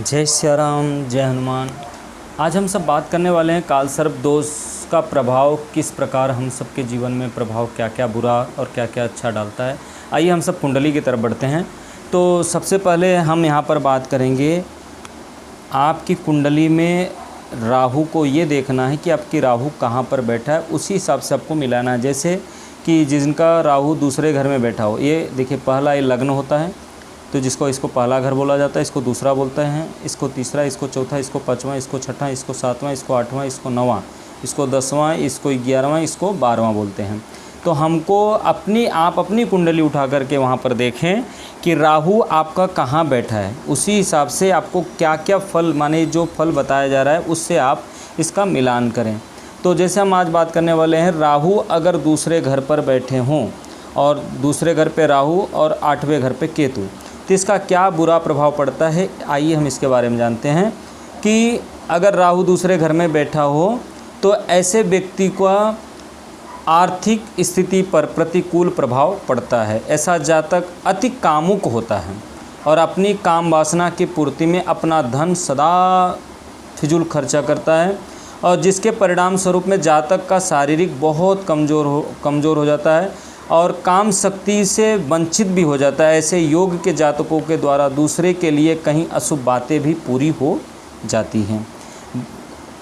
जय सिया राम, जय हनुमान। आज हम सब बात करने वाले हैं काल सर्प दोष का प्रभाव किस प्रकार हम सब के जीवन में प्रभाव क्या क्या बुरा और क्या क्या अच्छा डालता है। आइए हम सब कुंडली की तरफ बढ़ते हैं। तो सबसे पहले हम यहाँ पर बात करेंगे, आपकी कुंडली में राहु को ये देखना है कि आपकी राहु कहाँ पर बैठा है, उसी हिसाब से आपको मिलाना है। जैसे कि जिनका राहु दूसरे घर में बैठा हो, ये देखिए पहला ये लग्न होता है, तो इसको पहला घर बोला जाता है, इसको दूसरा बोलते हैं, इसको तीसरा, इसको चौथा, इसको पाँचवां, इसको छठा, इसको सातवां, इसको आठवां, इसको नौवां, इसको 10वां, इसको 11वां, इसको 12वां बोलते हैं। तो हमको अपनी कुंडली उठा करके वहाँ पर देखें कि राहु आपका कहाँ बैठा है, उसी हिसाब से आपको क्या क्या फल, माने जो फल बताया जा रहा है उससे आप इसका मिलान करें। तो जैसे हम आज बात करने वाले हैं, राहु अगर दूसरे घर पर बैठे हों और दूसरे घर पे राहु और 8वें घर पे केतु, तो इसका क्या बुरा प्रभाव पड़ता है। आइए हम इसके बारे में जानते हैं कि अगर राहु दूसरे घर में बैठा हो तो ऐसे व्यक्ति का आर्थिक स्थिति पर प्रतिकूल प्रभाव पड़ता है। ऐसा जातक अति कामुक होता है और अपनी काम वासना की पूर्ति में अपना धन सदा फिजूल खर्चा करता है, और जिसके परिणाम स्वरूप में जातक का शारीरिक बहुत कमज़ोर हो जाता है और काम शक्ति से वंचित भी हो जाता है। ऐसे योग के जातकों के द्वारा दूसरे के लिए कहीं अशुभ बातें भी पूरी हो जाती हैं।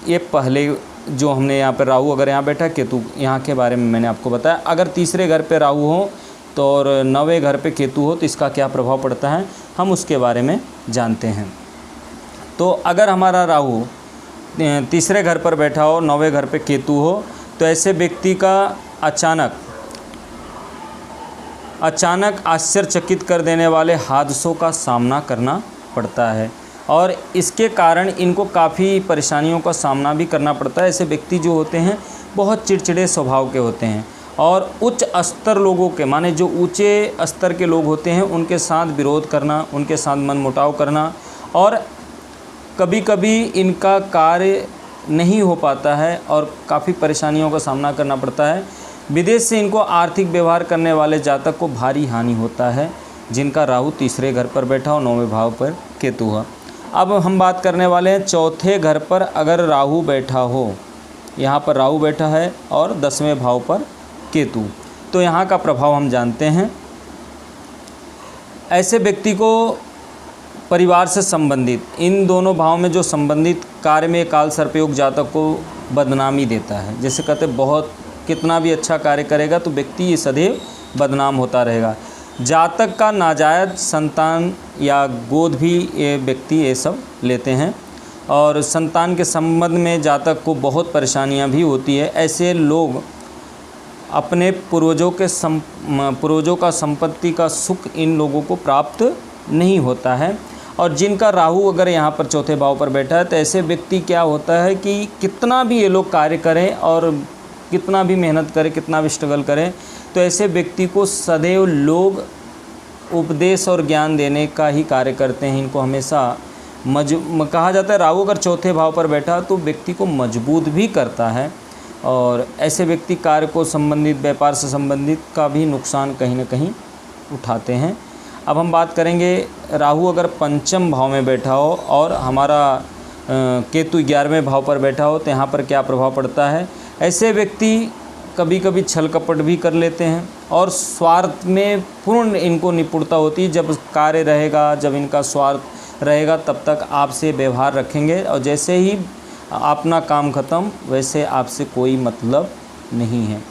ये पहले जो हमने यहाँ पर राहु अगर यहाँ बैठा, केतु यहाँ के बारे में मैंने आपको बताया। अगर तीसरे घर पे राहु हो तो और 9वें घर पे केतु हो तो इसका क्या प्रभाव पड़ता है, हम उसके बारे में जानते हैं। तो अगर हमारा राहु तीसरे घर पर बैठा हो, 9वें घर पे केतु हो, तो ऐसे व्यक्ति का अचानक आश्चर्यचकित कर देने वाले हादसों का सामना करना पड़ता है और इसके कारण इनको काफ़ी परेशानियों का सामना भी करना पड़ता है। ऐसे व्यक्ति जो होते हैं बहुत चिड़चिड़े स्वभाव के होते हैं और उच्च स्तर लोगों के, माने जो ऊंचे स्तर के लोग होते हैं उनके साथ विरोध करना, उनके साथ मनमुटाव करना, और कभी कभी इनका कार्य नहीं हो पाता है और काफ़ी परेशानियों का सामना करना पड़ता है। विदेश से इनको आर्थिक व्यवहार करने वाले जातक को भारी हानि होता है, जिनका राहु तीसरे घर पर बैठा हो, 9वें भाव पर केतु हो। अब हम बात करने वाले हैं चौथे घर पर अगर राहु बैठा हो, यहाँ पर राहु बैठा है और 10वें भाव पर केतु, तो यहाँ का प्रभाव हम जानते हैं। ऐसे व्यक्ति को परिवार से संबंधित, इन दोनों भाव में जो संबंधित कार्य में काल सर्पयोग जातक को बदनामी देता है। जैसे कहते बहुत कितना भी अच्छा कार्य करेगा तो व्यक्ति ये सदैव बदनाम होता रहेगा। जातक का नाजायज संतान या गोद भी ये व्यक्ति ये सब लेते हैं और संतान के संबंध में जातक को बहुत परेशानियां भी होती है। ऐसे लोग अपने पूर्वजों का संपत्ति का सुख इन लोगों को प्राप्त नहीं होता है। और जिनका राहु अगर यहाँ पर चौथे भाव पर बैठा है तो ऐसे व्यक्ति क्या होता है कि कितना भी ये लोग कार्य करें और कितना भी मेहनत करें, कितना भी स्ट्रगल करें, तो ऐसे व्यक्ति को सदैव लोग उपदेश और ज्ञान देने का ही कार्य करते हैं। इनको हमेशा कहा जाता है राहु अगर चौथे भाव पर बैठा तो व्यक्ति को मजबूत भी करता है, और ऐसे व्यक्ति कार्य को संबंधित, व्यापार से संबंधित का भी नुकसान कहीं ना कहीं उठाते हैं। अब हम बात करेंगे राहु अगर पंचम भाव में बैठा हो और हमारा केतु 11वें भाव पर बैठा हो तो यहाँ पर क्या प्रभाव पड़ता है। ऐसे व्यक्ति कभी कभी छल कपट भी कर लेते हैं और स्वार्थ में पूर्ण इनको निपुणता होती है। जब कार्य रहेगा, जब इनका स्वार्थ रहेगा तब तक आपसे व्यवहार रखेंगे, और जैसे ही अपना काम ख़त्म वैसे आपसे कोई मतलब नहीं है।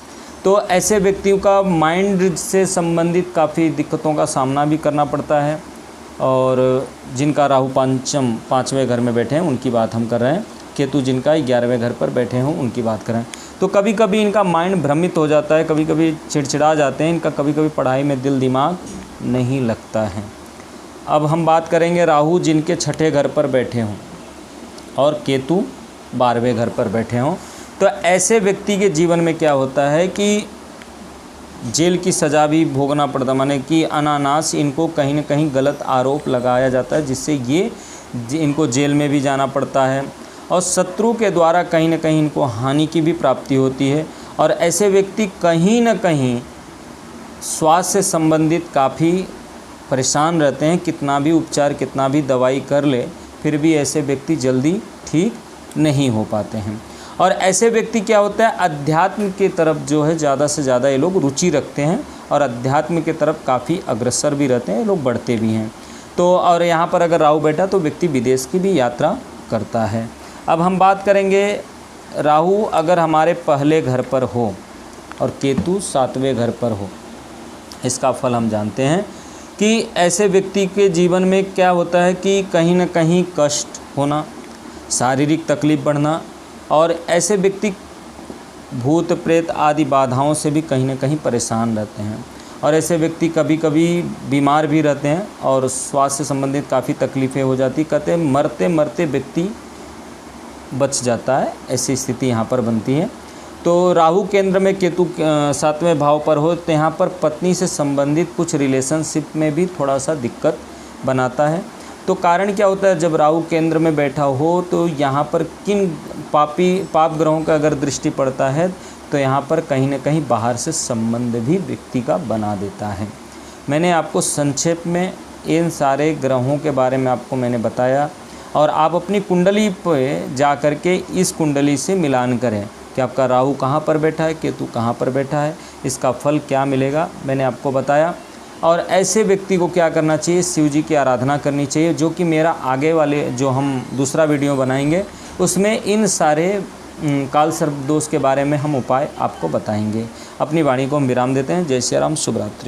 तो ऐसे व्यक्तियों का माइंड से संबंधित काफ़ी दिक्कतों का सामना भी करना पड़ता है। और जिनका राहु 5वें घर में बैठे हैं उनकी बात हम कर रहे हैं, केतु जिनका 11वें घर पर बैठे हों उनकी बात करें, तो कभी कभी इनका माइंड भ्रमित हो जाता है, कभी कभी चिड़चिड़ा जाते हैं, इनका कभी कभी पढ़ाई में दिल दिमाग नहीं लगता है। अब हम बात करेंगे राहु जिनके छठे घर पर बैठे हों और केतु 12वें घर पर बैठे हों, तो ऐसे व्यक्ति के जीवन में क्या होता है कि जेल की सज़ा भी भोगना पड़ता, माने कि अनानास इनको कहीं ना कहीं गलत आरोप लगाया जाता है, जिससे इनको जेल में भी जाना पड़ता है और शत्रु के द्वारा कहीं ना कहीं इनको हानि की भी प्राप्ति होती है। और ऐसे व्यक्ति कहीं ना कहीं स्वास्थ्य से संबंधित काफ़ी परेशान रहते हैं, कितना भी उपचार, कितना भी दवाई कर ले फिर भी ऐसे व्यक्ति जल्दी ठीक नहीं हो पाते हैं। और ऐसे व्यक्ति क्या होता है, अध्यात्म की तरफ जो है ज़्यादा से ज़्यादा ये लोग रुचि रखते हैं और अध्यात्म की तरफ काफ़ी अग्रसर भी रहते हैं, ये लोग बढ़ते भी हैं। तो और यहाँ पर अगर राहु बैठा तो व्यक्ति विदेश की भी यात्रा करता है। अब हम बात करेंगे, राहु अगर हमारे पहले घर पर हो और केतु 7वें घर पर हो, इसका फल हम जानते हैं कि ऐसे व्यक्ति के जीवन में क्या होता है कि कहीं ना कहीं कष्ट होना, शारीरिक तकलीफ बढ़ना, और ऐसे व्यक्ति भूत प्रेत आदि बाधाओं से भी कहीं ना कहीं परेशान रहते हैं। और ऐसे व्यक्ति कभी कभी बीमार भी रहते हैं और स्वास्थ्य से संबंधित काफ़ी तकलीफ़ें हो जाती, कहते हैं मरते मरते व्यक्ति बच जाता है, ऐसी स्थिति यहाँ पर बनती है। तो राहु केंद्र में केतु 7वें भाव पर हो तो यहाँ पर पत्नी से संबंधित कुछ रिलेशनशिप में भी थोड़ा सा दिक्कत बनाता है। तो कारण क्या होता है, जब राहु केंद्र में बैठा हो तो यहाँ पर किन पाप ग्रहों का अगर दृष्टि पड़ता है तो यहाँ पर कहीं ना कहीं बाहर से संबंध भी व्यक्ति का बना देता है। मैंने आपको संक्षेप में इन सारे ग्रहों के बारे में आपको मैंने बताया, और आप अपनी कुंडली पे जा कर के इस कुंडली से मिलान करें कि आपका राहु कहाँ पर बैठा है, केतु कहाँ पर बैठा है, इसका फल क्या मिलेगा, मैंने आपको बताया। और ऐसे व्यक्ति को क्या करना चाहिए, शिव जी की आराधना करनी चाहिए, जो कि मेरा आगे वाले जो हम दूसरा वीडियो बनाएंगे उसमें इन सारे काल सर्प दोष के बारे में हम उपाय आपको बताएंगे। अपनी वाणी को हम विराम देते हैं। जय श्री राम, शुभ रात्रि।